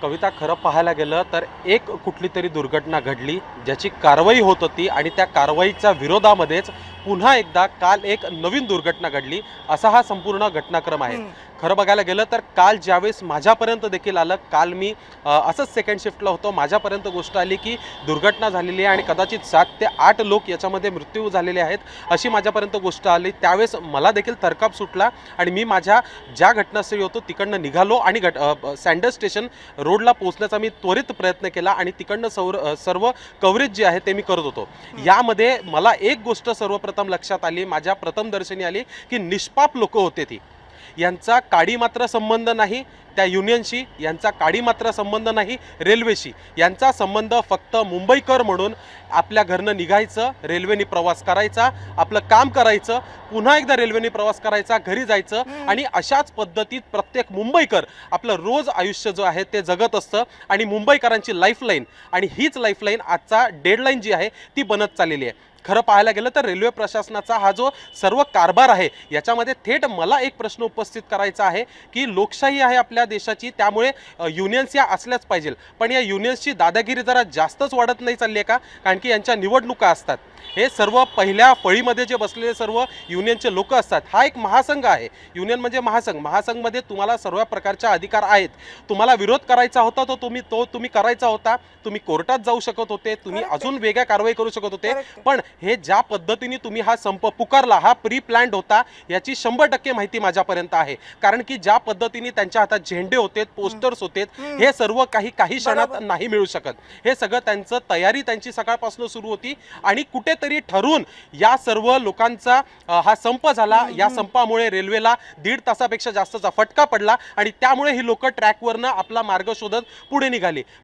कविता, खरं पाहायला गेलं तर एक कुठली तरी दुर्घटना घडली ज्याची कारवाई होत होती आणि त्या कारवाईच्या विरोधामध्येच पुन्हा एकदा काल एक नवीन दुर्घटना घडली, असा हा संपूर्ण घटनाक्रम आहे. हं. खरं बघायला गेलं तर काल ज्यावेळेस माझ्यापर्यंत देखील आलं, काल मी असंच सेकंड शिफ्टला होतो, माझ्यापर्यंत गोष्ट आली की दुर्घटना झालेली आहे आणि कदाचित 7 ते 8 लोक याच्यामध्ये मृत्यू झालेले आहेत, अशी माझ्यापर्यंत गोष्ट आली. त्यावेळेस मला देखील थरकाप सुटला आणि मी माझ्या ज्या घटनास्थळी होतो तिकडनं निघालो आणि सँडर्स स्टेशन रोडला पोहोचण्याचा मी त्वरित प्रयत्न केला आणि तिकडनं सर्व कव्हरेज जे आहे ते मी करत होतो. यामध्ये मला एक गोष्ट सर्वप्रथम लक्षात आली, माझ्या प्रथम दर्शनी आली की निष्पाप लोक होते ती. यांचा काडी मात्र संबंध नाही त्या युनियनशी, यांचा काडी मात्र संबंध नाही रेल्वेशी. यांचा संबंध फक्त मुंबईकर म्हणून आपल्या घरनं निघायचं, रेल्वेने प्रवास करायचा, आपलं काम करायचं, पुन्हा एकदा रेल्वेने प्रवास करायचा, घरी जायचं आणि अशाच पद्धतीत प्रत्येक मुंबईकर आपलं रोज आयुष्य जो आहे ते जगत असतं. आणि मुंबईकरांची लाईफलाईन, आणि हीच लाईफलाईन आजचा डेडलाईन जी आहे ती बनत चाललेली आहे. खरं पाहायला गेलं तर रेल्वे प्रशासनाचा हा जो सर्व कारभार आहे याच्यामध्ये थेट मला एक प्रश्न उपस्थित करायचा आहे की लोकशाही आहे आपल्या देशाची, त्यामुळे युनियन्स या असल्याच पाहिजे, पण या युनियन्सची दादागिरी जरा जास्तच वाढत नाही चालली आहे का? कारण की यांच्या निवडणुका असतात, हे सर्व पहिल्या फळीमध्ये जे बसलेले सर्व युनियनचे लोक असतात. हा एक महासंघ आहे, युनियन म्हणजे महासंघ. महासंघमध्ये तुम्हाला सर्व प्रकारचे अधिकार आहेत. तुम्हाला विरोध करायचा होता तो तुम्ही करायचा होता, तुम्ही कोर्टात जाऊ शकत होते, तुम्ही अजून वेगळ्या कारवाई करू शकत होते. पण हे ज्या पद्धतीने तुम्ही हा संप पुकारला, हा प्री प्लॅन्ड होता याची 100% माहिती माझ्यापर्यंत आहे. कारण की ज्या पद्धतीने त्यांच्या हातात झेंडे होते, पोस्टर्स होते, हे सर्व काही क्षणात नाही मिळू शकत. हे सगळं त्यांचं तयारी त्यांची सकाळपासून सुरू होती आणि कुठेतरी ठरून या सर्व लोकांचा हा संप झाला. या संपामुळे रेल्वेला 1.5 तासापेक्षा जास्तचा फटका पडला आणि त्यामुळे ही लोक ट्रॅकवरनं आपला मार्ग शोधत पुढे निघाली.